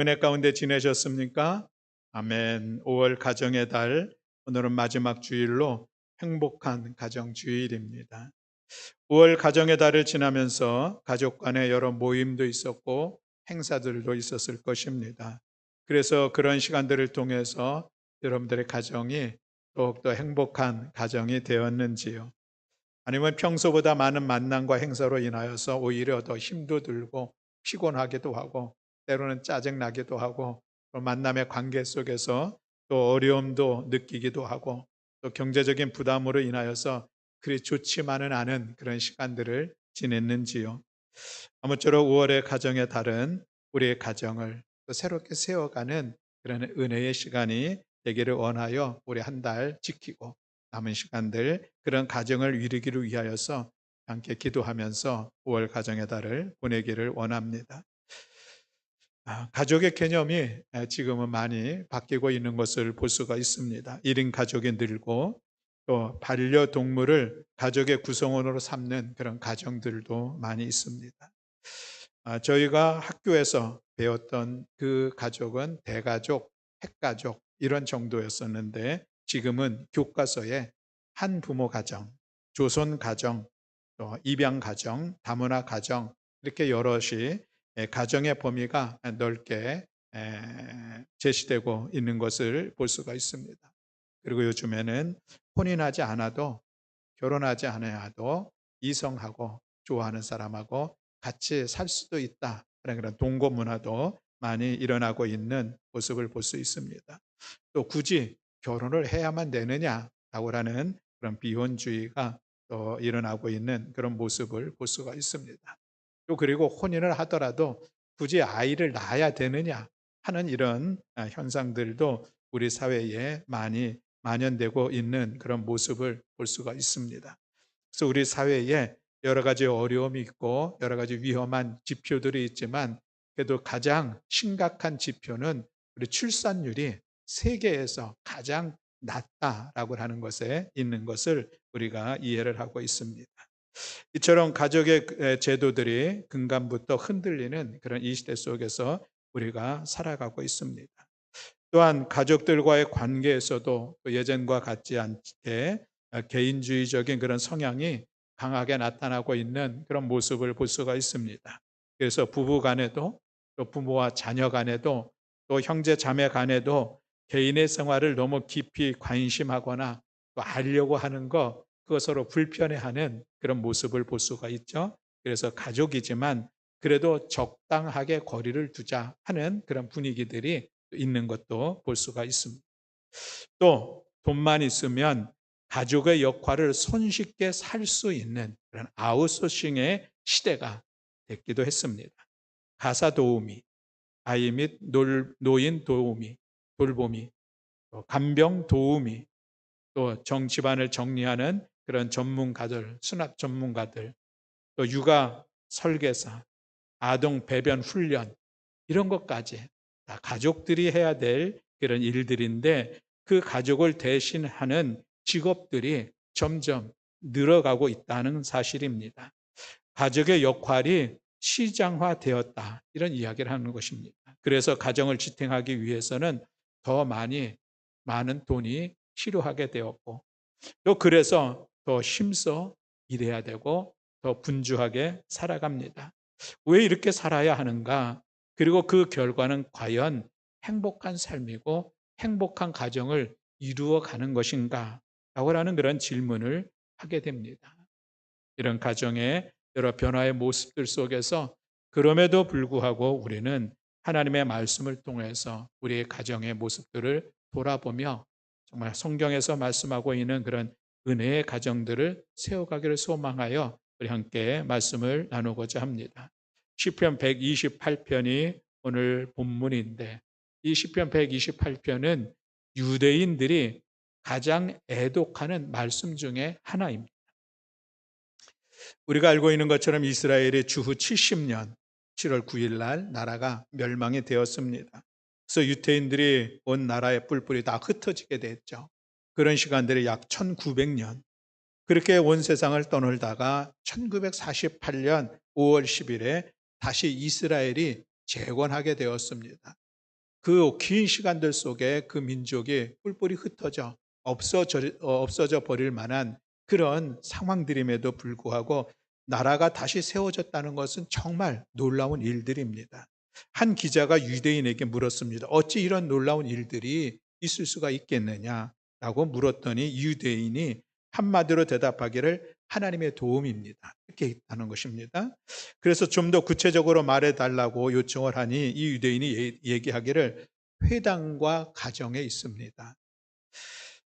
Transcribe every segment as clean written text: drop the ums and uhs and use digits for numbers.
은혜 가운데 지내셨습니까? 아멘. 5월 가정의 달, 오늘은 마지막 주일로 행복한 가정 주일입니다. 5월 가정의 달을 지나면서 가족 간의 여러 모임도 있었고 행사들도 있었을 것입니다. 그래서 그런 시간들을 통해서 여러분들의 가정이 더욱더 행복한 가정이 되었는지요? 아니면 평소보다 많은 만남과 행사로 인하여서 오히려 더 힘도 들고 피곤하기도 하고 때로는 짜증나기도 하고 또 만남의 관계 속에서 또 어려움도 느끼기도 하고 또 경제적인 부담으로 인하여서 그리 좋지만은 않은 그런 시간들을 지냈는지요. 아무쪼록 5월의 가정의 달은 우리의 가정을 또 새롭게 세워가는 그런 은혜의 시간이 되기를 원하여 우리 한 달 지키고 남은 시간들 그런 가정을 이루기를 위하여서 함께 기도하면서 5월 가정의 달을 보내기를 원합니다. 가족의 개념이 지금은 많이 바뀌고 있는 것을 볼 수가 있습니다. 1인 가족이 늘고 또 반려동물을 가족의 구성원으로 삼는 그런 가정들도 많이 있습니다. 저희가 학교에서 배웠던 그 가족은 대가족, 핵가족 이런 정도였었는데 지금은 교과서에 한부모 가정, 조손 가정, 또 입양 가정, 다문화 가정 이렇게 여럿이 가정의 범위가 넓게 제시되고 있는 것을 볼 수가 있습니다. 그리고 요즘에는 혼인하지 않아도 결혼하지 않아도 이성하고 좋아하는 사람하고 같이 살 수도 있다. 그런 동거 문화도 많이 일어나고 있는 모습을 볼 수 있습니다. 또 굳이 결혼을 해야만 되느냐라고 하는 그런 비혼주의가 또 일어나고 있는 그런 모습을 볼 수가 있습니다. 또 그리고 혼인을 하더라도 굳이 아이를 낳아야 되느냐 하는 이런 현상들도 우리 사회에 많이 만연되고 있는 그런 모습을 볼 수가 있습니다. 그래서 우리 사회에 여러 가지 어려움이 있고 여러 가지 위험한 지표들이 있지만 그래도 가장 심각한 지표는 우리 출산율이 세계에서 가장 낮다라고 하는 것에 있는 것을 우리가 이해를 하고 있습니다. 이처럼 가족의 제도들이 근간부터 흔들리는 그런 이 시대 속에서 우리가 살아가고 있습니다. 또한 가족들과의 관계에서도 예전과 같지 않게 개인주의적인 그런 성향이 강하게 나타나고 있는 그런 모습을 볼 수가 있습니다. 그래서 부부 간에도 또 부모와 자녀 간에도 또 형제 자매 간에도 개인의 생활을 너무 깊이 관심하거나 또 알려고 하는 것 그것으로 불편해하는 그런 모습을 볼 수가 있죠. 그래서 가족이지만 그래도 적당하게 거리를 두자 하는 그런 분위기들이 있는 것도 볼 수가 있습니다. 또 돈만 있으면 가족의 역할을 손쉽게 살 수 있는 그런 아웃소싱의 시대가 됐기도 했습니다. 가사 도우미, 아이 및 노인 도우미, 돌보미, 또 간병 도우미, 또 집안을 정리하는 그런 전문가들, 수납 전문가들, 또 육아 설계사, 아동 배변 훈련 이런 것까지 다 가족들이 해야 될 그런 일들인데 그 가족을 대신하는 직업들이 점점 늘어가고 있다는 사실입니다. 가족의 역할이 시장화되었다. 이런 이야기를 하는 것입니다. 그래서 가정을 지탱하기 위해서는 더 많은 돈이 필요하게 되었고 또 그래서 더 힘써 일해야 되고 더 분주하게 살아갑니다. 왜 이렇게 살아야 하는가? 그리고 그 결과는 과연 행복한 삶이고 행복한 가정을 이루어 가는 것인가? 라고 하는 그런 질문을 하게 됩니다. 이런 가정의 여러 변화의 모습들 속에서 그럼에도 불구하고 우리는 하나님의 말씀을 통해서 우리의 가정의 모습들을 돌아보며 정말 성경에서 말씀하고 있는 그런 은혜의 가정들을 세워가기를 소망하여 우리 함께 말씀을 나누고자 합니다. 시편 128편이 오늘 본문인데 이 시편 128편은 유대인들이 가장 애독하는 말씀 중에 하나입니다. 우리가 알고 있는 것처럼 이스라엘의 주후 70년 7월 9일 날 나라가 멸망이 되었습니다. 그래서 유태인들이 온 나라의 뿔뿔이 다 흩어지게 됐죠. 그런 시간들이 약 1900년. 그렇게 온 세상을 떠놀다가 1948년 5월 10일에 다시 이스라엘이 재건하게 되었습니다. 그 긴 시간들 속에 그 민족이 뿔뿔이 흩어져 없어져 버릴 만한 그런 상황들임에도 불구하고 나라가 다시 세워졌다는 것은 정말 놀라운 일들입니다. 한 기자가 유대인에게 물었습니다. 어찌 이런 놀라운 일들이 있을 수가 있겠느냐라고 물었더니 유대인이 한마디로 대답하기를 하나님의 도움입니다. 이렇게 했다는 것입니다. 그래서 좀 더 구체적으로 말해 달라고 요청을 하니 이 유대인이 얘기하기를 회당과 가정에 있습니다.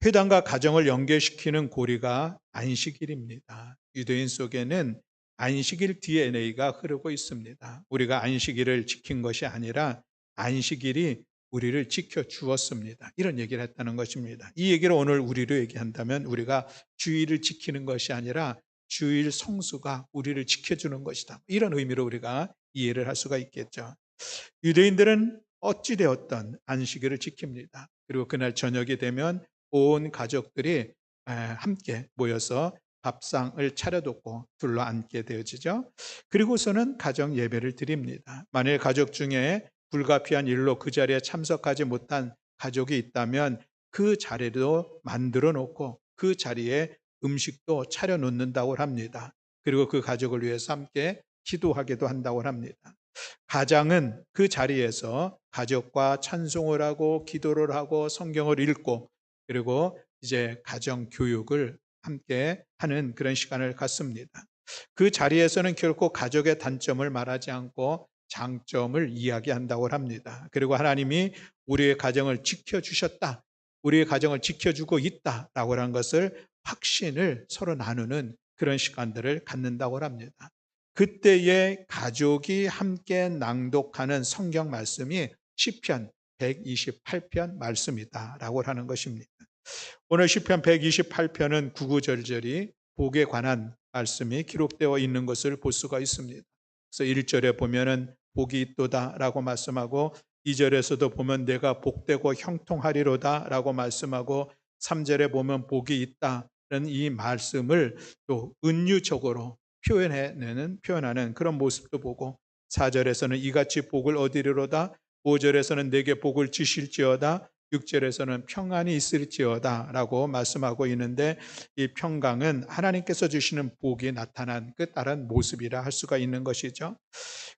회당과 가정을 연계시키는 고리가 안식일입니다. 유대인 속에는 안식일 DNA가 흐르고 있습니다. 우리가 안식일을 지킨 것이 아니라 안식일이 우리를 지켜 주었습니다. 이런 얘기를 했다는 것입니다. 이 얘기를 오늘 우리로 얘기한다면 우리가 주일을 지키는 것이 아니라 주일 성수가 우리를 지켜주는 것이다. 이런 의미로 우리가 이해를 할 수가 있겠죠. 유대인들은 어찌되었던 안식일을 지킵니다. 그리고 그날 저녁이 되면 온 가족들이 함께 모여서 밥상을 차려놓고 둘러앉게 되어지죠. 그리고서는 가정 예배를 드립니다. 만일 가족 중에 불가피한 일로 그 자리에 참석하지 못한 가족이 있다면 그 자리도 만들어 놓고 그 자리에 음식도 차려 놓는다고 합니다. 그리고 그 가족을 위해서 함께 기도하기도 한다고 합니다. 가장은 그 자리에서 가족과 찬송을 하고 기도를 하고 성경을 읽고 그리고 이제 가정 교육을 함께 하는 그런 시간을 갖습니다. 그 자리에서는 결코 가족의 단점을 말하지 않고 장점을 이야기한다고 합니다. 그리고 하나님이 우리의 가정을 지켜주셨다. 우리의 가정을 지켜주고 있다라고 하는 것을 확신을 서로 나누는 그런 시간들을 갖는다고 합니다. 그때의 가족이 함께 낭독하는 성경 말씀이 시편 128편 말씀이다라고 하는 것입니다. 오늘 시편 128편은 구구절절히 복에 관한 말씀이 기록되어 있는 것을 볼 수가 있습니다. 그래서 1절에 보면은 복이 있도다라고 말씀하고 2절에서도 보면 내가 복되고 형통하리로다라고 말씀하고 3절에 보면 복이 있다는 이 말씀을 또 은유적으로 표현하는 그런 모습도 보고 4절에서는 이같이 복을 얻으리로다 5절에서는 내게 복을 주실지어다 6절에서는 평안이 있을지어다 라고 말씀하고 있는데 이 평강은 하나님께서 주시는 복이 나타난 그 다른 모습이라 할 수가 있는 것이죠.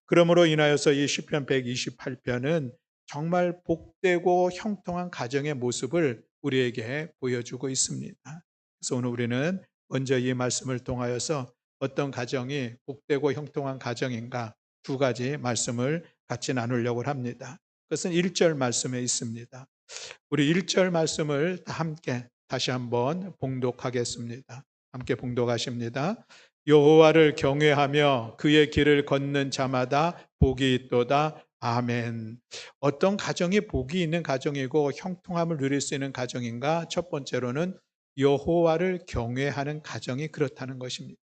그러므로 인하여서 이 시편 128편은 정말 복되고 형통한 가정의 모습을 우리에게 보여주고 있습니다. 그래서 오늘 우리는 먼저 이 말씀을 통하여서 어떤 가정이 복되고 형통한 가정인가 두 가지 말씀을 같이 나누려고 합니다. 그것은 1절 말씀에 있습니다. 우리 1절 말씀을 함께 다시 한번 봉독하겠습니다. 함께 봉독하십니다. 여호와를 경외하며 그의 길을 걷는 자마다 복이 있도다. 아멘. 어떤 가정이 복이 있는 가정이고 형통함을 누릴 수 있는 가정인가? 첫 번째로는 여호와를 경외하는 가정이 그렇다는 것입니다.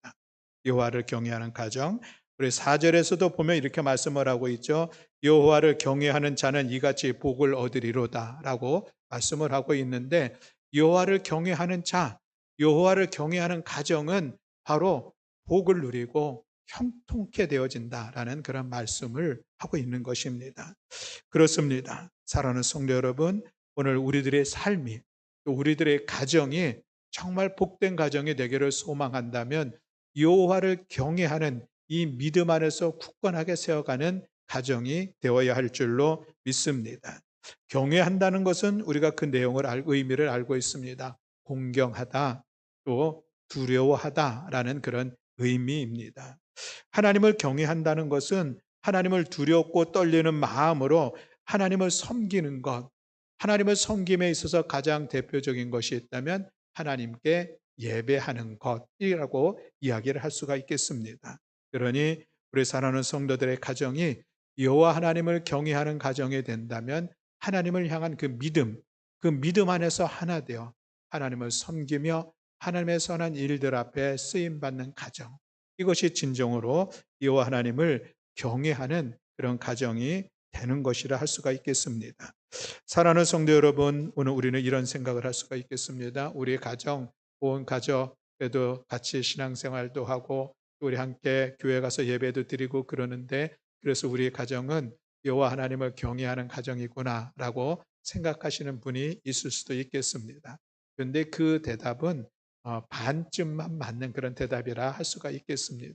여호와를 경외하는 가정. 우리 4절에서도 보면 이렇게 말씀을 하고 있죠. 여호와를 경외하는 자는 이같이 복을 얻으리로다라고 말씀을 하고 있는데 여호와를 경외하는 자, 여호와를 경외하는 가정은 바로 복을 누리고 형통케 되어진다라는 그런 말씀을 하고 있는 것입니다. 그렇습니다. 사랑하는 성도 여러분, 오늘 우리들의 삶이 또 우리들의 가정이 정말 복된 가정이 되기를 소망한다면 여호와를 경외하는 이 믿음 안에서 굳건하게 세워가는 가정이 되어야 할 줄로 믿습니다. 경외한다는 것은 우리가 그 내용을 의미를 알고 있습니다. 공경하다, 또 두려워하다라는 그런 의미입니다. 하나님을 경외한다는 것은 하나님을 두렵고 떨리는 마음으로 하나님을 섬기는 것, 하나님을 섬김에 있어서 가장 대표적인 것이 있다면 하나님께 예배하는 것이라고 이야기를 할 수가 있겠습니다. 그러니 우리 사랑하는 성도들의 가정이 여호와 하나님을 경외하는 가정이 된다면 하나님을 향한 그 믿음 안에서 하나 되어 하나님을 섬기며 하나님의 선한 일들 앞에 쓰임 받는 가정. 이것이 진정으로 여호와 하나님을 경외하는 그런 가정이 되는 것이라 할 수가 있겠습니다. 사랑하는 성도 여러분, 오늘 우리는 이런 생각을 할 수가 있겠습니다. 우리의 가정, 온 가족에도 같이 신앙생활도 하고 우리 함께 교회 가서 예배도 드리고 그러는데 그래서 우리의 가정은 여호와 하나님을 경외하는 가정이구나라고 생각하시는 분이 있을 수도 있겠습니다. 그런데 그 대답은 반쯤만 맞는 그런 대답이라 할 수가 있겠습니다.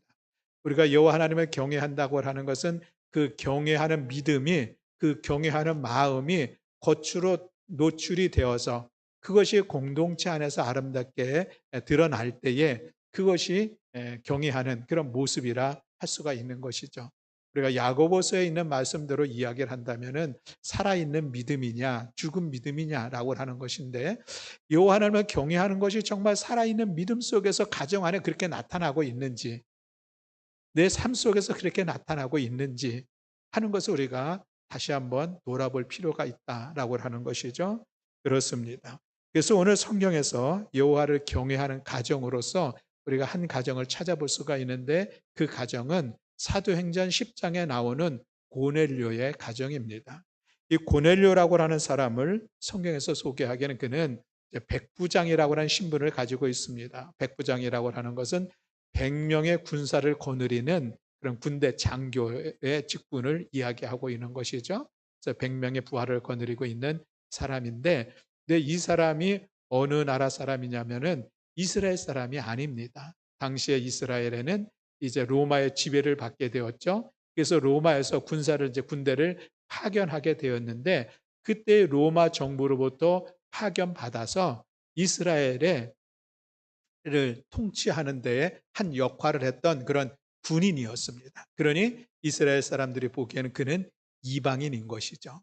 우리가 여호와 하나님을 경외한다고 하는 것은 그 경외하는 믿음이, 그 경외하는 마음이 겉으로 노출이 되어서 그것이 공동체 안에서 아름답게 드러날 때에 그것이 경외하는 그런 모습이라 할 수가 있는 것이죠. 우리가 야고보서에 있는 말씀대로 이야기를 한다면은 살아있는 믿음이냐 죽은 믿음이냐라고 하는 것인데, 여호와 하나님을 경외하는 것이 정말 살아있는 믿음 속에서 가정 안에 그렇게 나타나고 있는지, 내 삶 속에서 그렇게 나타나고 있는지 하는 것을 우리가 다시 한번 돌아볼 필요가 있다라고 하는 것이죠. 그렇습니다. 그래서 오늘 성경에서 여호와를 경외하는 가정으로서 우리가 한 가정을 찾아볼 수가 있는데, 그 가정은 사도행전 10장에 나오는 고넬료의 가정입니다. 이 고넬료라고 하는 사람을 성경에서 소개하기에는 그는 백부장이라고 하는 신분을 가지고 있습니다. 백부장이라고 하는 것은 100명의 군사를 거느리는 그런 군대 장교의 직분을 이야기하고 있는 것이죠. 그래서 100명의 부하를 거느리고 있는 사람인데, 근데 이 사람이 어느 나라 사람이냐면은 이스라엘 사람이 아닙니다. 당시에 이스라엘에는 이제 로마의 지배를 받게 되었죠. 그래서 로마에서 군대를 파견하게 되었는데, 그때 로마 정부로부터 파견받아서 이스라엘에 를 통치하는 데에 한 역할을 했던 그런 군인이었습니다. 그러니 이스라엘 사람들이 보기에는 그는 이방인인 것이죠.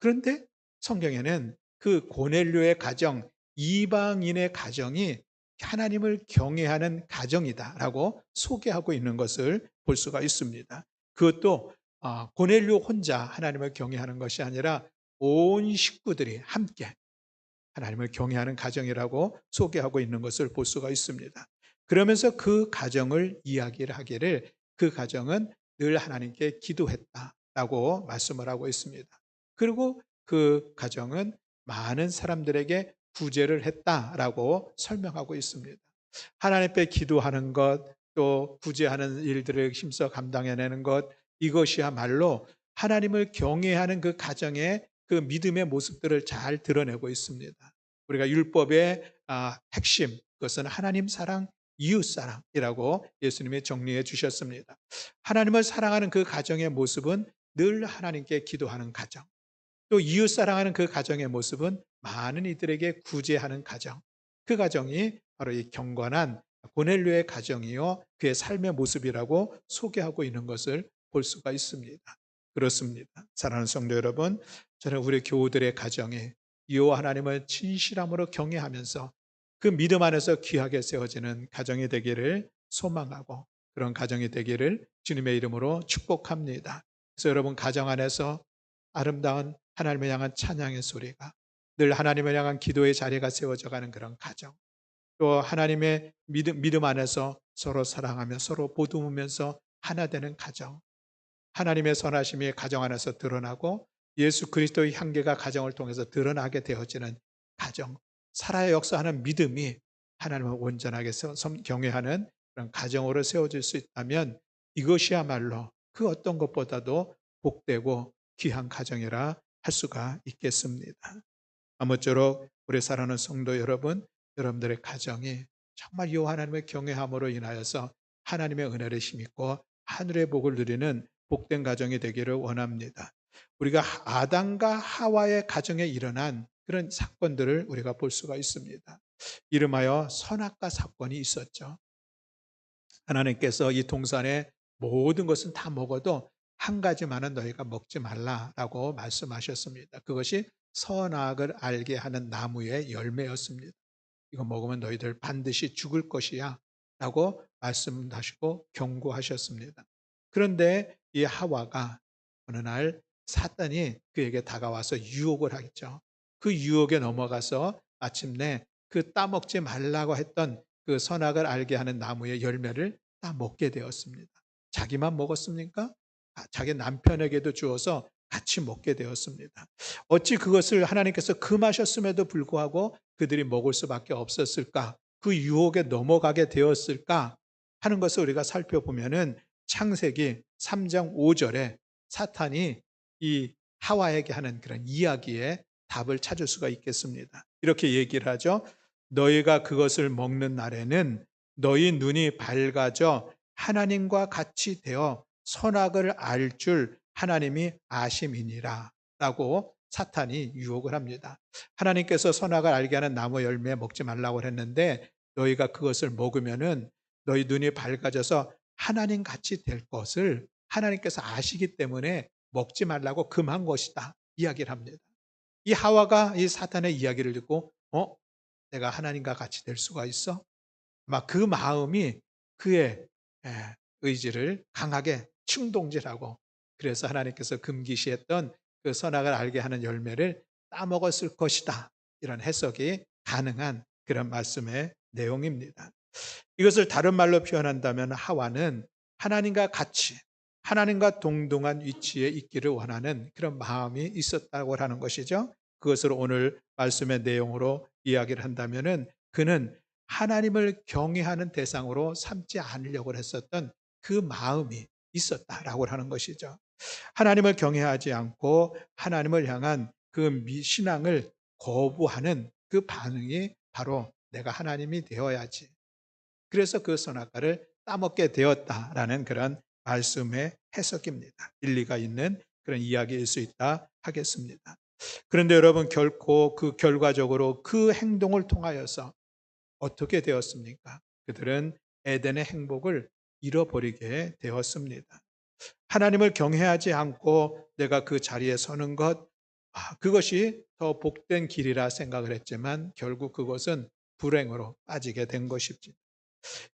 그런데 성경에는 그 고넬료의 가정, 이방인의 가정이 하나님을 경외하는 가정이다라고 소개하고 있는 것을 볼 수가 있습니다. 그것도 고넬료 혼자 하나님을 경외하는 것이 아니라 온 식구들이 함께 하나님을 경외하는 가정이라고 소개하고 있는 것을 볼 수가 있습니다. 그러면서 그 가정을 이야기를 하기를, 그 가정은 늘 하나님께 기도했다라고 말씀을 하고 있습니다. 그리고 그 가정은 많은 사람들에게 구제를 했다라고 설명하고 있습니다. 하나님께 기도하는 것, 또 구제하는 일들을 힘써 감당해내는 것, 이것이야말로 하나님을 경외하는 그 가정의 그 믿음의 모습들을 잘 드러내고 있습니다. 우리가 율법의 핵심, 그것은 하나님 사랑, 이웃 사랑이라고 예수님이 정리해 주셨습니다. 하나님을 사랑하는 그 가정의 모습은 늘 하나님께 기도하는 가정, 또 이웃 사랑하는 그 가정의 모습은 많은 이들에게 구제하는 가정, 그 가정이 바로 이 경건한 고넬료의 가정이요 그의 삶의 모습이라고 소개하고 있는 것을 볼 수가 있습니다. 그렇습니다. 사랑하는 성도 여러분, 저는 우리 교우들의 가정에 여호와 하나님을 진실함으로 경외하면서 그 믿음 안에서 귀하게 세워지는 가정이 되기를 소망하고, 그런 가정이 되기를 주님의 이름으로 축복합니다. 그래서 여러분 가정 안에서 아름다운 하나님을 향한 찬양의 소리가, 늘 하나님을 향한 기도의 자리가 세워져 가는 그런 가정, 또 하나님의 믿음 안에서 서로 사랑하며 서로 보듬으면서 하나 되는 가정, 하나님의 선하심이 가정 안에서 드러나고 예수 그리스도의 향기가 가정을 통해서 드러나게 되어지는 가정, 살아야 역사하는 믿음이 하나님을 온전하게 경외하는 그런 가정으로 세워질 수 있다면, 이것이야말로 그 어떤 것보다도 복되고 귀한 가정이라 할 수가 있겠습니다. 아무쪼록 우리 사랑하는 성도 여러분, 여러분들의 가정이 정말 여호와 하나님의 경외함으로 인하여서 하나님의 은혜를 힘입고 하늘의 복을 누리는 복된 가정이 되기를 원합니다. 우리가 아담과 하와의 가정에 일어난 그런 사건들을 우리가 볼 수가 있습니다. 이름하여 선악과 사건이 있었죠. 하나님께서 이 동산의 모든 것은 다 먹어도 한 가지만은 너희가 먹지 말라라고 말씀하셨습니다. 그것이 선악을 알게 하는 나무의 열매였습니다. 이거 먹으면 너희들 반드시 죽을 것이야 라고 말씀하시고 경고하셨습니다. 그런데 이 하와가 어느 날 사탄이 그에게 다가와서 유혹을 하겠죠. 그 유혹에 넘어가서 마침내 그 따먹지 말라고 했던 그 선악을 알게 하는 나무의 열매를 따 먹게 되었습니다. 자기만 먹었습니까? 자기 남편에게도 주어서 같이 먹게 되었습니다. 어찌 그것을 하나님께서 금하셨음에도 불구하고 그들이 먹을 수밖에 없었을까? 그 유혹에 넘어가게 되었을까? 하는 것을 우리가 살펴보면은 창세기 3장 5절에 사탄이 이 하와에게 하는 그런 이야기에 답을 찾을 수가 있겠습니다. 이렇게 얘기를 하죠. 너희가 그것을 먹는 날에는 너희 눈이 밝아져 하나님과 같이 되어 선악을 알 줄 하나님이 아심이니라 라고 사탄이 유혹을 합니다. 하나님께서 선악을 알게 하는 나무 열매 먹지 말라고 했는데 너희가 그것을 먹으면은 너희 눈이 밝아져서 하나님 같이 될 것을 하나님께서 아시기 때문에 먹지 말라고 금한 것이다. 이야기를 합니다. 이 하와가 이 사탄의 이야기를 듣고 내가 하나님과 같이 될 수가 있어? 막 그 마음이 그의 의지를 강하게 충동질하고 그래서 하나님께서 금기시했던 그 선악을 알게 하는 열매를 따먹었을 것이다. 이런 해석이 가능한 그런 말씀의 내용입니다. 이것을 다른 말로 표현한다면 하와는 하나님과 같이 하나님과 동등한 위치에 있기를 원하는 그런 마음이 있었다고 하는 것이죠. 그것을 오늘 말씀의 내용으로 이야기를 한다면은 그는 하나님을 경외하는 대상으로 삼지 않으려고 했었던 그 마음이 있었다라고 하는 것이죠. 하나님을 경외하지 않고 하나님을 향한 그 신앙을 거부하는 그 반응이 바로 내가 하나님이 되어야지. 그래서 그 선악과를 따먹게 되었다라는 그런 말씀의 해석입니다. 일리가 있는 그런 이야기일 수 있다 하겠습니다. 그런데 여러분 결코 그 결과적으로 그 행동을 통하여서 어떻게 되었습니까? 그들은 에덴의 행복을 잃어버리게 되었습니다. 하나님을 경외하지 않고 내가 그 자리에 서는 것, 그것이 더 복된 길이라 생각을 했지만 결국 그것은 불행으로 빠지게 된 것입니다.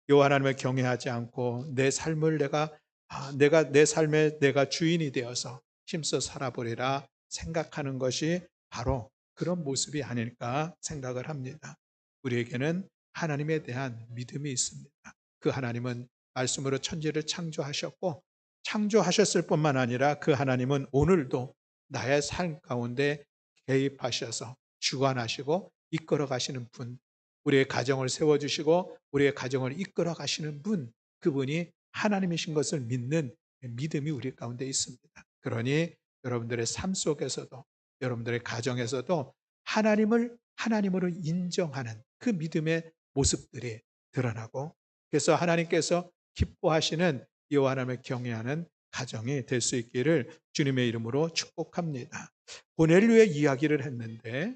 여호와 하나님을 경외하지 않고 내 삶을 내가 내 삶의 내가 주인이 되어서 힘써 살아보리라 생각하는 것이 바로 그런 모습이 아닐까 생각을 합니다. 우리에게는 하나님에 대한 믿음이 있습니다. 그 하나님은 말씀으로 천지를 창조하셨고 창조하셨을 뿐만 아니라 그 하나님은 오늘도 나의 삶 가운데 개입하셔서 주관하시고 이끌어 가시는 분, 우리의 가정을 세워주시고 우리의 가정을 이끌어 가시는 분, 그분이 하나님이신 것을 믿는 믿음이 우리 가운데 있습니다. 그러니 여러분들의 삶 속에서도 여러분들의 가정에서도 하나님을 하나님으로 인정하는 그 믿음의 모습들이 드러나고 그래서 하나님께서 기뻐하시는 여호와 하나님을 경외하는 가정이 될 수 있기를 주님의 이름으로 축복합니다. 고넬료의 이야기를 했는데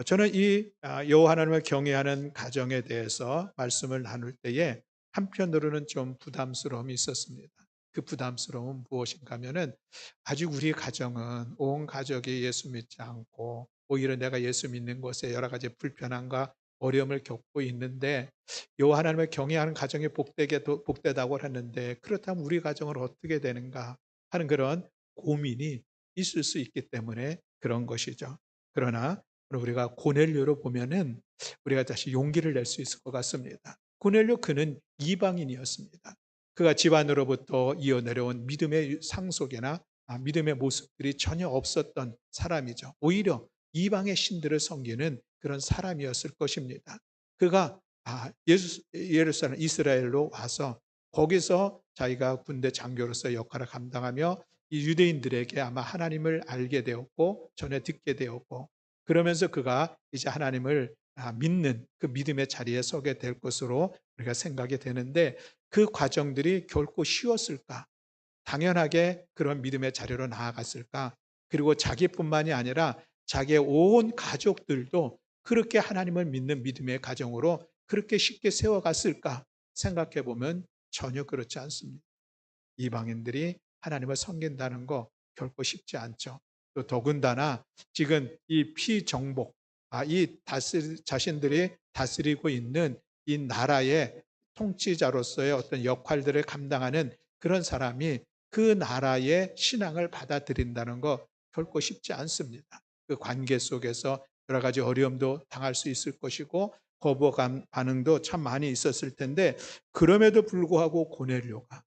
저는 이 여호와 하나님을 경외하는 가정에 대해서 말씀을 나눌 때에 한편으로는 좀 부담스러움이 있었습니다. 그 부담스러움은 무엇인가 하면은 아직 우리 가정은 온 가족이 예수 믿지 않고 오히려 내가 예수 믿는 것에 여러 가지 불편함과 어려움을 겪고 있는데 여호와 하나님을 경외하는 가정이 복되다고 하는데 그렇다면 우리 가정은 어떻게 되는가 하는 그런 고민이 있을 수 있기 때문에 그런 것이죠. 그러나 우리가 고넬료로 보면은 우리가 다시 용기를 낼 수 있을 것 같습니다. 고넬료 그는 이방인이었습니다. 그가 집안으로부터 이어내려온 믿음의 상속이나 믿음의 모습들이 전혀 없었던 사람이죠. 오히려 이방의 신들을 섬기는 그런 사람이었을 것입니다. 그가 예루살렘 이스라엘로 와서 거기서 자기가 군대 장교로서 역할을 감당하며 이 유대인들에게 아마 하나님을 알게 되었고 전해 듣게 되었고 그러면서 그가 이제 하나님을 믿는 그 믿음의 자리에 서게 될 것으로 우리가 생각이 되는데 그 과정들이 결코 쉬웠을까? 당연하게 그런 믿음의 자리로 나아갔을까? 그리고 자기뿐만이 아니라 자기의 온 가족들도 그렇게 하나님을 믿는 믿음의 가정으로 그렇게 쉽게 세워갔을까? 생각해 보면 전혀 그렇지 않습니다. 이방인들이 하나님을 섬긴다는 거 결코 쉽지 않죠. 또 더군다나 지금 이 피정복, 자신들이 다스리고 있는 이 나라의 통치자로서의 어떤 역할들을 감당하는 그런 사람이 그 나라의 신앙을 받아들인다는 거 결코 쉽지 않습니다. 그 관계 속에서 여러 가지 어려움도 당할 수 있을 것이고 거부감 반응도 참 많이 있었을 텐데 그럼에도 불구하고 고넬료가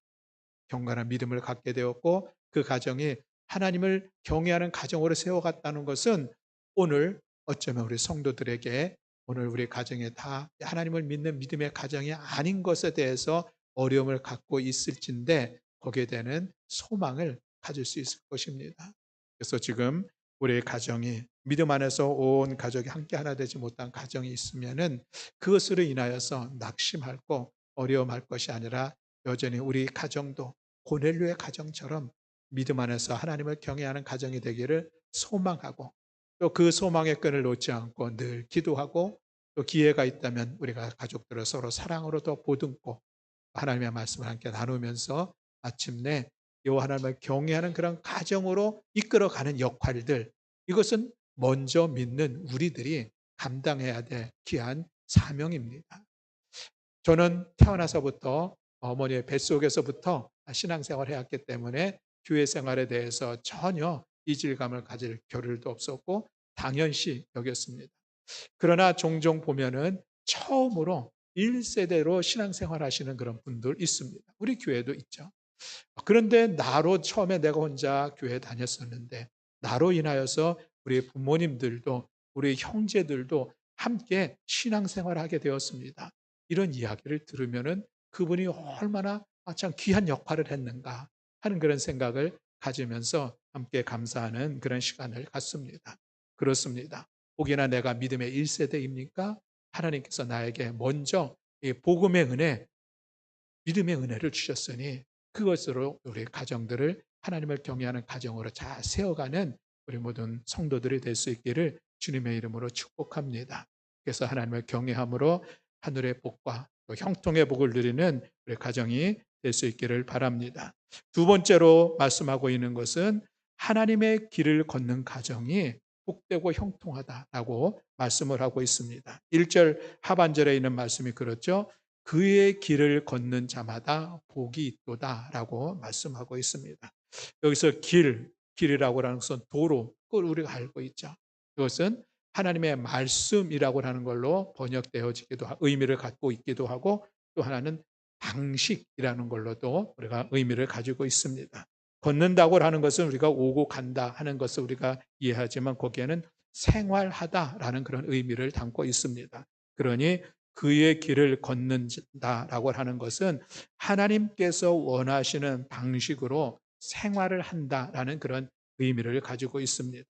경건한 믿음을 갖게 되었고 그 가정이 하나님을 경외하는 가정으로 세워갔다는 것은 오늘 어쩌면 우리 성도들에게 오늘 우리 가정에 다 하나님을 믿는 믿음의 가정이 아닌 것에 대해서 어려움을 갖고 있을진데 거기에 대한 소망을 가질 수 있을 것입니다. 그래서 지금 우리의 가정이 믿음 안에서 온 가족이 함께 하나 되지 못한 가정이 있으면은 그것으로 인하여서 낙심하고 어려움할 것이 아니라 여전히 우리 가정도 고넬료의 가정처럼 믿음 안에서 하나님을 경외하는 가정이 되기를 소망하고 또 그 소망의 끈을 놓지 않고 늘 기도하고 또 기회가 있다면 우리가 가족들을 서로 사랑으로 더 보듬고 하나님의 말씀을 함께 나누면서 마침내 여호와 하나님을 경외하는 그런 가정으로 이끌어가는 역할들, 이것은 먼저 믿는 우리들이 감당해야 될 귀한 사명입니다. 저는 태어나서부터 어머니의 뱃속에서부터 신앙생활을 해왔기 때문에 교회 생활에 대해서 전혀 이질감을 가질 겨를도 없었고 당연시 여겼습니다. 그러나 종종 보면은 처음으로 1세대로 신앙생활 하시는 그런 분들 있습니다. 우리 교회도 있죠. 그런데 나로 처음에 내가 혼자 교회 다녔었는데 나로 인하여서 우리 부모님들도 우리 형제들도 함께 신앙생활을 하게 되었습니다. 이런 이야기를 들으면은 그분이 얼마나 참 귀한 역할을 했는가 하는 그런 생각을 가지면서 함께 감사하는 그런 시간을 갖습니다. 그렇습니다. 혹이나 내가 믿음의 1세대입니까? 하나님께서 나에게 먼저 이 복음의 은혜, 믿음의 은혜를 주셨으니 그것으로 우리 가정들을 하나님을 경외하는 가정으로 잘 세워가는 우리 모든 성도들이 될 수 있기를 주님의 이름으로 축복합니다. 그래서 하나님을 경외함으로 하늘의 복과 또 형통의 복을 누리는 우리 가정이 될 수 있기를 바랍니다. 두 번째로 말씀하고 있는 것은 하나님의 길을 걷는 가정이 복되고 형통하다라고 말씀을 하고 있습니다. 1절 하반절에 있는 말씀이 그렇죠. 그의 길을 걷는 자마다 복이 있도다라고 말씀하고 있습니다. 여기서 길이라고 하는 것은 도로, 그걸 우리가 알고 있죠. 그것은 하나님의 말씀이라고 하는 걸로 번역되어지기도 하고 의미를 갖고 있기도 하고 또 하나는 방식이라는 걸로도 우리가 의미를 가지고 있습니다. 걷는다고 하는 것은 우리가 오고 간다 하는 것을 우리가 이해하지만 거기에는 생활하다라는 그런 의미를 담고 있습니다. 그러니 그의 길을 걷는다라고 하는 것은 하나님께서 원하시는 방식으로 생활을 한다라는 그런 의미를 가지고 있습니다.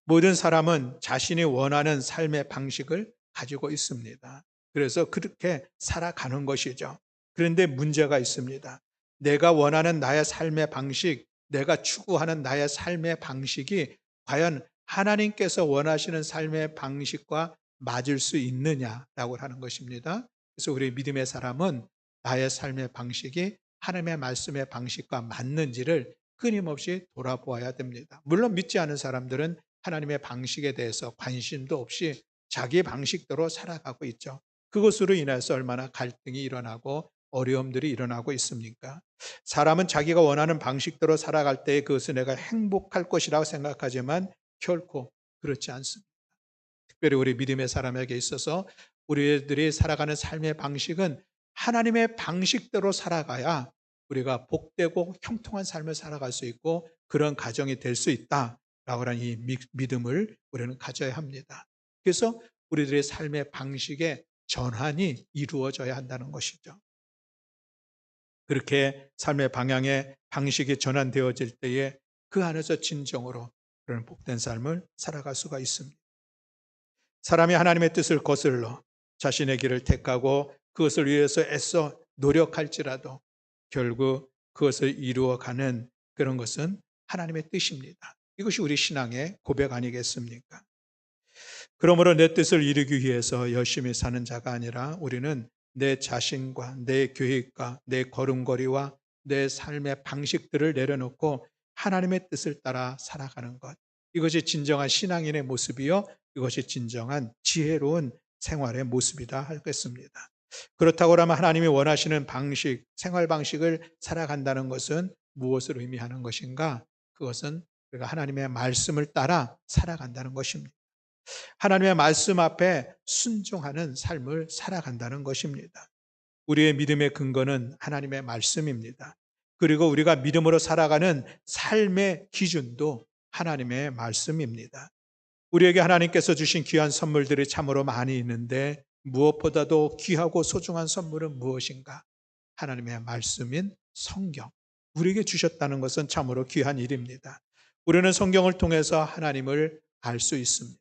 모든 사람은 자신이 원하는 삶의 방식을 가지고 있습니다. 그래서 그렇게 살아가는 것이죠. 그런데 문제가 있습니다. 내가 원하는 나의 삶의 방식, 내가 추구하는 나의 삶의 방식이 과연 하나님께서 원하시는 삶의 방식과 맞을 수 있느냐라고 하는 것입니다. 그래서 우리 믿음의 사람은 나의 삶의 방식이 하나님의 말씀의 방식과 맞는지를 끊임없이 돌아보아야 됩니다. 물론 믿지 않은 사람들은 하나님의 방식에 대해서 관심도 없이 자기 방식대로 살아가고 있죠. 그것으로 인해서 얼마나 갈등이 일어나고 어려움들이 일어나고 있습니까? 사람은 자기가 원하는 방식대로 살아갈 때 그것은 내가 행복할 것이라고 생각하지만 결코 그렇지 않습니다. 특별히 우리 믿음의 사람에게 있어서 우리들이 살아가는 삶의 방식은 하나님의 방식대로 살아가야 우리가 복되고 형통한 삶을 살아갈 수 있고 그런 가정이 될 수 있다라고 하는 이 믿음을 우리는 가져야 합니다. 그래서 우리들의 삶의 방식의 전환이 이루어져야 한다는 것이죠. 그렇게 삶의 방향의 방식이 전환되어질 때에 그 안에서 진정으로 그런 복된 삶을 살아갈 수가 있습니다. 사람이 하나님의 뜻을 거슬러 자신의 길을 택하고 그것을 위해서 애써 노력할지라도 결국 그것을 이루어가는 그런 것은 하나님의 뜻입니다. 이것이 우리 신앙의 고백 아니겠습니까? 그러므로 내 뜻을 이루기 위해서 열심히 사는 자가 아니라 우리는 내 자신과 내 계획과 내 걸음걸이와 내 삶의 방식들을 내려놓고 하나님의 뜻을 따라 살아가는 것. 이것이 진정한 신앙인의 모습이요. 이것이 진정한 지혜로운 생활의 모습이다 하겠습니다. 그렇다고 하면 하나님이 원하시는 방식, 생활 방식을 살아간다는 것은 무엇을 의미하는 것인가? 그것은 우리가 하나님의 말씀을 따라 살아간다는 것입니다. 하나님의 말씀 앞에 순종하는 삶을 살아간다는 것입니다. 우리의 믿음의 근거는 하나님의 말씀입니다. 그리고 우리가 믿음으로 살아가는 삶의 기준도 하나님의 말씀입니다. 우리에게 하나님께서 주신 귀한 선물들이 참으로 많이 있는데 무엇보다도 귀하고 소중한 선물은 무엇인가? 하나님의 말씀인 성경. 우리에게 주셨다는 것은 참으로 귀한 일입니다. 우리는 성경을 통해서 하나님을 알 수 있습니다.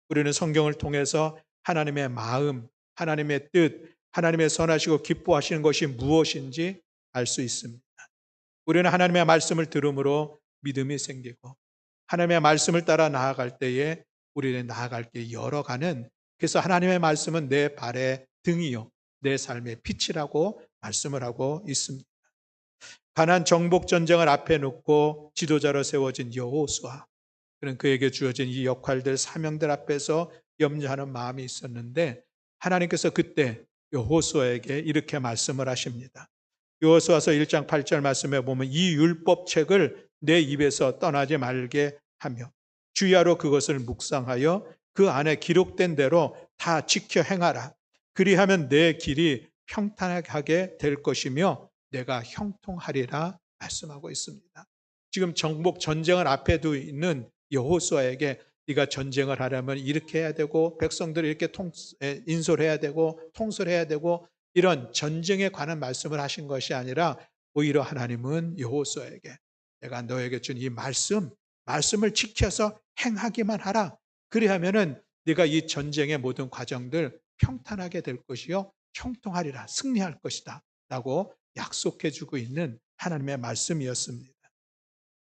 우리는 성경을 통해서 하나님의 마음, 하나님의 뜻, 하나님의 선하시고 기뻐하시는 것이 무엇인지 알 수 있습니다. 우리는 하나님의 말씀을 들음으로 믿음이 생기고 하나님의 말씀을 따라 나아갈 때에 우리는 나아갈 게 열어가는, 그래서 하나님의 말씀은 내 발의 등이요 내 삶의 빛이라고 말씀을 하고 있습니다. 가나안 정복 전쟁을 앞에 놓고 지도자로 세워진 여호수아, 그는 그에게 주어진 이 역할들, 사명들 앞에서 염려하는 마음이 있었는데 하나님께서 그때 여호수아에게 이렇게 말씀을 하십니다. 여호수아서 1장 8절 말씀에 보면 이 율법책을 내 입에서 떠나지 말게 하며 주야로 그것을 묵상하여 그 안에 기록된 대로 다 지켜 행하라. 그리하면 내 길이 평탄하게 될 것이며 내가 형통하리라 말씀하고 있습니다. 지금 정복 전쟁을 앞에 두고 있는 여호수아에게 네가 전쟁을 하려면 이렇게 해야 되고 백성들을 이렇게 인솔해야 되고 통솔해야 되고 이런 전쟁에 관한 말씀을 하신 것이 아니라 오히려 하나님은 여호수아에게 내가 너에게 준 이 말씀을 지켜서 행하기만 하라. 그리하면은 네가 이 전쟁의 모든 과정들 평탄하게 될 것이요 형통하리라, 승리할 것이다 라고 약속해 주고 있는 하나님의 말씀이었습니다.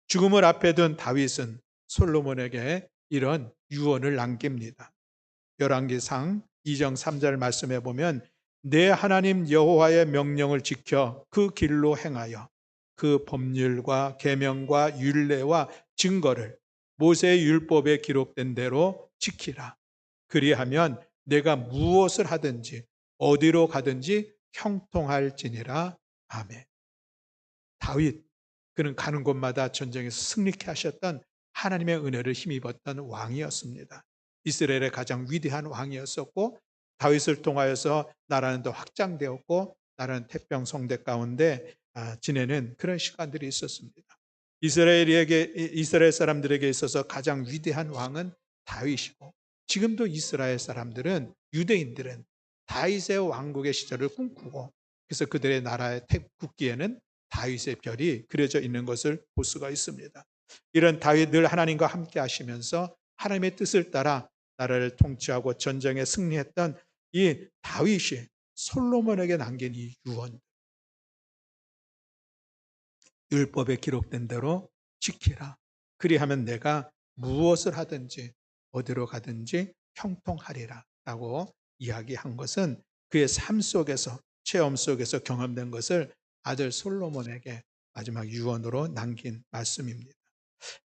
죽음을 앞에 둔 다윗은 솔로몬에게 이런 유언을 남깁니다. 열왕기상 2장 3절 말씀에 보면 내 하나님 여호와의 명령을 지켜 그 길로 행하여 그 법률과 계명과 율례와 증거를 모세의 율법에 기록된 대로 지키라. 그리하면 내가 무엇을 하든지 어디로 가든지 형통할지니라. 아멘. 다윗, 그는 가는 곳마다 전쟁에서 승리케 하셨던 하나님의 은혜를 힘입었던 왕이었습니다. 이스라엘의 가장 위대한 왕이었었고 다윗을 통하여서 나라는 더 확장되었고 나라는 태평성대 가운데 지내는 그런 시간들이 있었습니다. 이스라엘 사람들에게 있어서 가장 위대한 왕은 다윗이고 지금도 이스라엘 사람들은, 유대인들은 다윗의 왕국의 시절을 꿈꾸고 그래서 그들의 나라의 국기에는 다윗의 별이 그려져 있는 것을 볼 수가 있습니다. 이런 다윗, 늘 하나님과 함께 하시면서 하나님의 뜻을 따라 나라를 통치하고 전쟁에 승리했던 이 다윗이 솔로몬에게 남긴 이 유언, 율법에 기록된 대로 지키라. 그리하면 내가 무엇을 하든지 어디로 가든지 형통하리라 라고 이야기한 것은 그의 삶 속에서, 체험 속에서 경험된 것을 아들 솔로몬에게 마지막 유언으로 남긴 말씀입니다.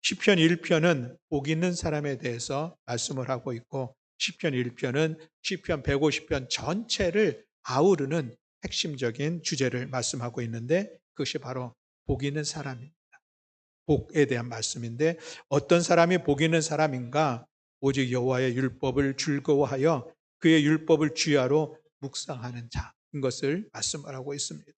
시편 1편은 복 있는 사람에 대해서 말씀을 하고 있고 시편 1편은 시편 150편 전체를 아우르는 핵심적인 주제를 말씀하고 있는데 그것이 바로 복 있는 사람입니다. 복에 대한 말씀인데 어떤 사람이 복 있는 사람인가? 오직 여호와의 율법을 즐거워하여 그의 율법을 주야로 묵상하는 자인 것을 말씀을 하고 있습니다.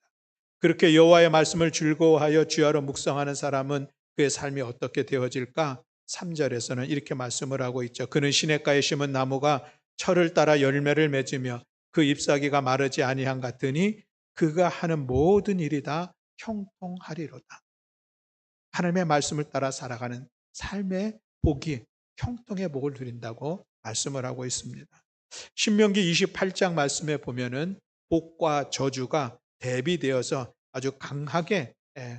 그렇게 여호와의 말씀을 즐거워하여 주야로 묵상하는 사람은 그의 삶이 어떻게 되어질까? 3절에서는 이렇게 말씀을 하고 있죠. 그는 시냇가에 심은 나무가 철을 따라 열매를 맺으며 그 잎사귀가 마르지 아니한 같으니 그가 하는 모든 일이 다 형통하리로다. 하나님의 말씀을 따라 살아가는 삶의 복이 형통의 복을 누린다고 말씀을 하고 있습니다. 신명기 28장 말씀에 보면은 복과 저주가 대비되어서 아주 강하게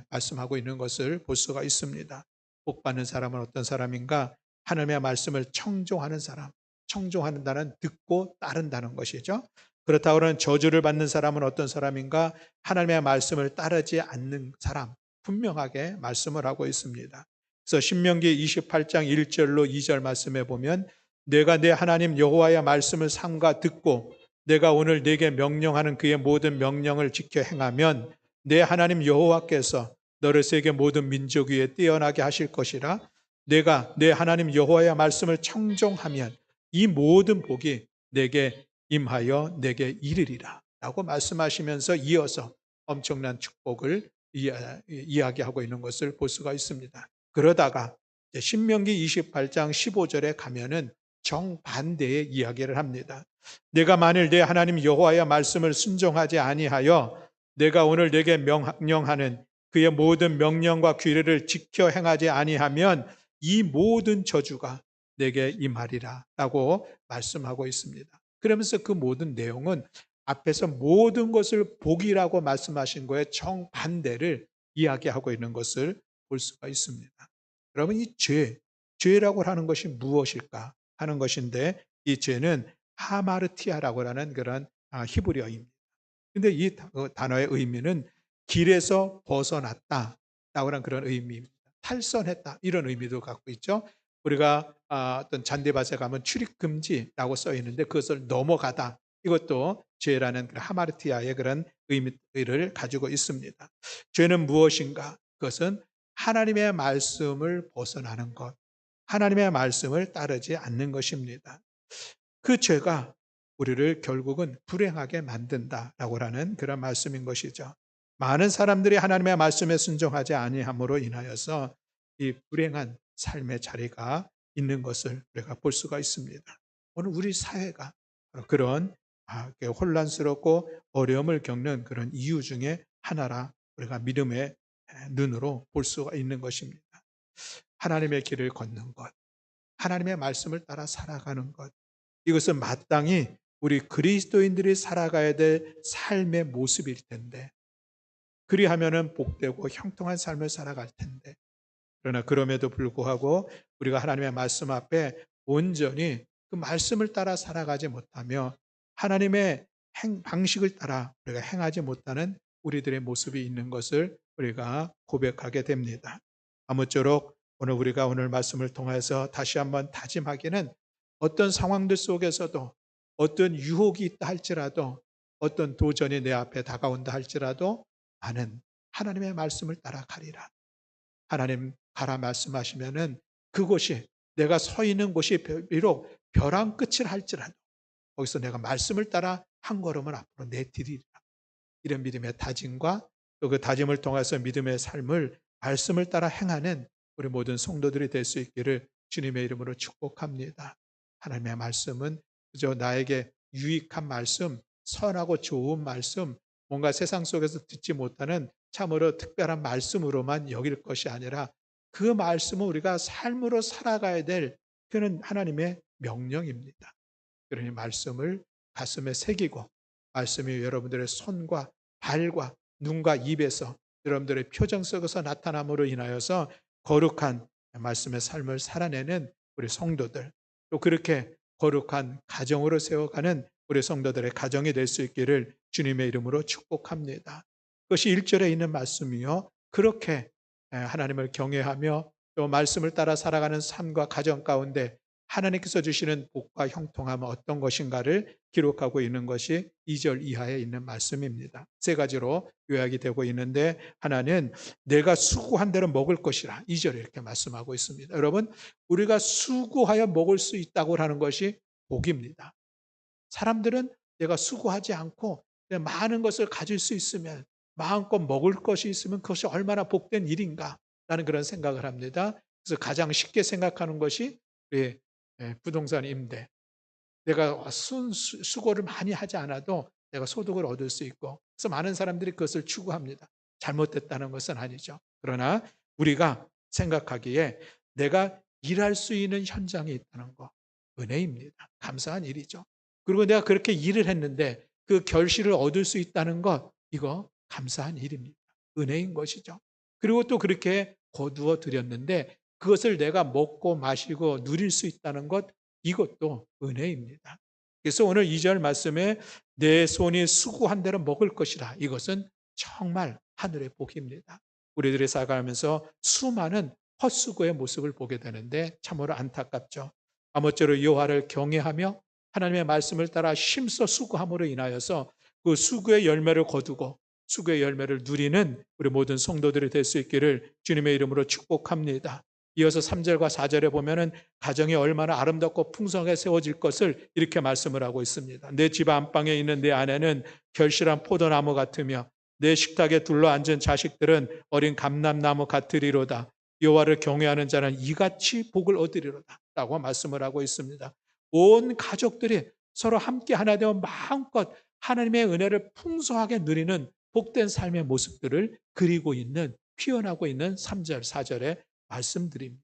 말씀하고 있는 것을 볼 수가 있습니다. 복 받는 사람은 어떤 사람인가? 하나님의 말씀을 청종하는 사람. 청종한다는 듣고 따른다는 것이죠. 그렇다고 하면 저주를 받는 사람은 어떤 사람인가? 하나님의 말씀을 따르지 않는 사람. 분명하게 말씀을 하고 있습니다. 그래서 신명기 28장 1절로 2절 말씀에 보면 내가 내 하나님 여호와의 말씀을 삼가 듣고 내가 오늘 네게 명령하는 그의 모든 명령을 지켜 행하면 내 하나님 여호와께서 너를 세계 모든 민족 위에 뛰어나게 하실 것이라. 내가 내 하나님 여호와의 말씀을 청종하면 이 모든 복이 내게 임하여 내게 이르리라 라고 말씀하시면서 이어서 엄청난 축복을 이야기하고 있는 것을 볼 수가 있습니다. 그러다가 신명기 28장 15절에 가면은 정반대의 이야기를 합니다. 내가 만일 내 하나님 여호와의 말씀을 순종하지 아니하여 내가 오늘 내게 명령하는 그의 모든 명령과 규례를 지켜 행하지 아니하면 이 모든 저주가 내게 임하리라 라고 말씀하고 있습니다. 그러면서 그 모든 내용은 앞에서 모든 것을 복이라고 말씀하신 거에 정반대를 이야기하고 있는 것을 볼 수가 있습니다. 여러분, 이 죄라고 하는 것이 무엇일까 하는 것인데, 이 죄는 하마르티아라고 하는 그런 히브리어입니다. 근데 이 단어의 의미는 길에서 벗어났다 라고 하는 그런 의미입니다. 탈선했다 이런 의미도 갖고 있죠. 우리가 어떤 잔디밭에 가면 출입 금지라고 써 있는데 그것을 넘어가다, 이것도 죄라는 하마르티아의 그런 의미를 가지고 있습니다. 죄는 무엇인가? 그것은 하나님의 말씀을 벗어나는 것, 하나님의 말씀을 따르지 않는 것입니다. 그 죄가 우리를 결국은 불행하게 만든다라고 하는 그런 말씀인 것이죠. 많은 사람들이 하나님의 말씀에 순종하지 아니함으로 인하여서 이 불행한 삶의 자리가 있는 것을 우리가 볼 수가 있습니다. 오늘 우리 사회가 그런 혼란스럽고 어려움을 겪는 그런 이유 중에 하나라 우리가 믿음의 눈으로 볼 수가 있는 것입니다. 하나님의 길을 걷는 것, 하나님의 말씀을 따라 살아가는 것, 이것은 마땅히 우리 그리스도인들이 살아가야 될 삶의 모습일 텐데, 그리하면은 복되고 형통한 삶을 살아갈 텐데, 그러나 그럼에도 불구하고 우리가 하나님의 말씀 앞에 온전히 그 말씀을 따라 살아가지 못하며 하나님의 방식을 따라 우리가 행하지 못하는 우리들의 모습이 있는 것을 우리가 고백하게 됩니다. 아무쪼록 오늘 말씀을 통해서 다시 한번 다짐하기는, 어떤 상황들 속에서도 어떤 유혹이 있다 할지라도, 어떤 도전이 내 앞에 다가온다 할지라도 나는 하나님의 말씀을 따라가리라. 하나님 가라 말씀하시면은 그곳이, 내가 서 있는 곳이 비록 벼랑 끝을 할지라도 거기서 내가 말씀을 따라 한 걸음을 앞으로 내디디리라. 이런 믿음의 다짐과 또 그 다짐을 통해서 믿음의 삶을 말씀을 따라 행하는 우리 모든 성도들이 될 수 있기를 주님의 이름으로 축복합니다. 하나님의 말씀은 그저 나에게 유익한 말씀, 선하고 좋은 말씀, 뭔가 세상 속에서 듣지 못하는 참으로 특별한 말씀으로만 여길 것이 아니라 그 말씀은 우리가 삶으로 살아가야 될 그는 하나님의 명령입니다. 그러니 말씀을 가슴에 새기고, 말씀이 여러분들의 손과 발과 눈과 입에서 여러분들의 표정 속에서 나타남으로 인하여서 거룩한 말씀의 삶을 살아내는 우리 성도들, 또 그렇게 거룩한 가정으로 세워가는 우리 성도들의 가정이 될 수 있기를 주님의 이름으로 축복합니다. 그것이 1절에 있는 말씀이요, 그렇게 하나님을 경외하며 또 말씀을 따라 살아가는 삶과 가정 가운데 하나님께서 주시는 복과 형통함은 어떤 것인가를 기록하고 있는 것이 2절 이하에 있는 말씀입니다. 세 가지로 요약이 되고 있는데, 하나는 내가 수고한 대로 먹을 것이라 2절에 이렇게 말씀하고 있습니다. 여러분, 우리가 수고하여 먹을 수 있다고 하는 것이 복입니다. 사람들은 내가 수고하지 않고 많은 것을 가질 수 있으면, 마음껏 먹을 것이 있으면 그것이 얼마나 복된 일인가 라는 그런 생각을 합니다. 그래서 가장 쉽게 생각하는 것이 부동산 임대. 내가 수고를 많이 하지 않아도 내가 소득을 얻을 수 있고, 그래서 많은 사람들이 그것을 추구합니다. 잘못됐다는 것은 아니죠. 그러나 우리가 생각하기에 내가 일할 수 있는 현장에 있다는 것, 은혜입니다. 감사한 일이죠. 그리고 내가 그렇게 일을 했는데 그 결실을 얻을 수 있다는 것, 이거 감사한 일입니다. 은혜인 것이죠. 그리고 또 그렇게 거두어 드렸는데 그것을 내가 먹고 마시고 누릴 수 있다는 것, 이것도 은혜입니다. 그래서 오늘 2절 말씀에 내 손이 수고한 대로 먹을 것이라, 이것은 정말 하늘의 복입니다. 우리들이 살아가면서 수많은 헛수고의 모습을 보게 되는데 참으로 안타깝죠. 아무쪼록 여호와를 경외하며 하나님의 말씀을 따라 힘써 수고함으로 인하여서 그 수고의 열매를 거두고 수고의 열매를 누리는 우리 모든 성도들이 될 수 있기를 주님의 이름으로 축복합니다. 이어서 3절과 4절에 보면은 가정이 얼마나 아름답고 풍성하게 세워질 것을 이렇게 말씀을 하고 있습니다. 내 집 안방에 있는 내 아내는 결실한 포도나무 같으며 내 식탁에 둘러앉은 자식들은 어린 감람나무 같으리로다. 여호와를 경외하는 자는 이같이 복을 얻으리로다 라고 말씀을 하고 있습니다. 온 가족들이 서로 함께 하나 되어 마음껏 하나님의 은혜를 풍성하게 누리는 복된 삶의 모습들을 그리고 있는, 표현하고 있는 3절, 4절의 말씀드립니다.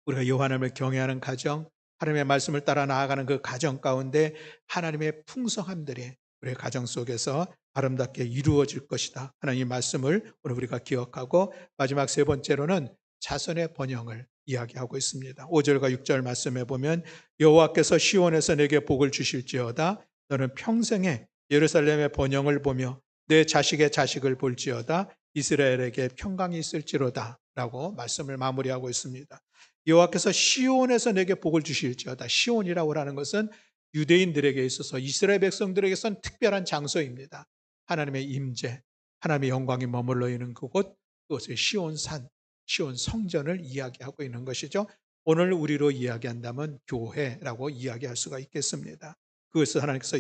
우리가 여호와 하나님을 경외하는 가정, 하나님의 말씀을 따라 나아가는 그 가정 가운데 하나님의 풍성함들이 우리의 가정 속에서 아름답게 이루어질 것이다. 하나님의 말씀을 오늘 우리가 기억하고, 마지막 세 번째로는 자손의 번영을 이야기하고 있습니다. 5절과 6절 말씀에 보면 여호와께서 시온에서 내게 복을 주실지어다. 너는 평생에 예루살렘의 번영을 보며 내 자식의 자식을 볼지어다. 이스라엘에게 평강이 있을지로다 라고 말씀을 마무리하고 있습니다. 여호와께서 시온에서 내게 복을 주실지어다. 시온이라고 하는 것은 유대인들에게 있어서 이스라엘 백성들에게선 특별한 장소입니다. 하나님의 임재, 하나님의 영광이 머물러 있는 그곳, 그것을 시온산, 시온 성전을 이야기하고 있는 것이죠. 오늘 우리로 이야기한다면 교회라고 이야기할 수가 있겠습니다. 그것을 하나님께서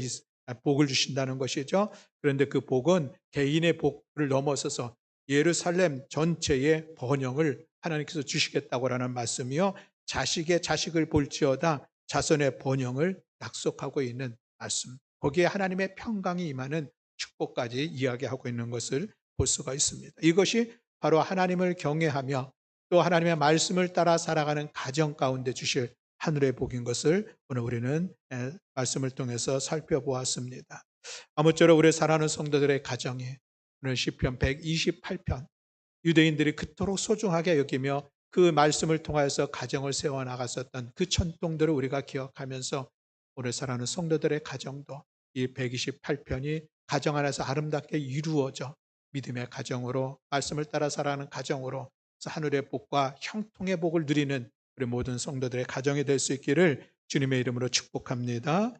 복을 주신다는 것이죠. 그런데 그 복은 개인의 복을 넘어서서 예루살렘 전체의 번영을 하나님께서 주시겠다고 하는 말씀이요, 자식의 자식을 볼지어다 자손의 번영을 약속하고 있는 말씀, 거기에 하나님의 평강이 임하는 축복까지 이야기하고 있는 것을 볼 수가 있습니다. 이것이 바로 하나님을 경외하며 또 하나님의 말씀을 따라 살아가는 가정 가운데 주실 하늘의 복인 것을 오늘 우리는 말씀을 통해서 살펴보았습니다. 아무쪼록 우리 사랑하는 성도들의 가정에 오늘 시편 128편, 유대인들이 그토록 소중하게 여기며 그 말씀을 통하여서 가정을 세워나갔었던 그 천통들을 우리가 기억하면서 오늘 사랑하는 성도들의 가정도 이 128편이 가정 안에서 아름답게 이루어져 믿음의 가정으로, 말씀을 따라 살아가는 가정으로 하늘의 복과 형통의 복을 누리는 우리 모든 성도들의 가정이 될 수 있기를 주님의 이름으로 축복합니다.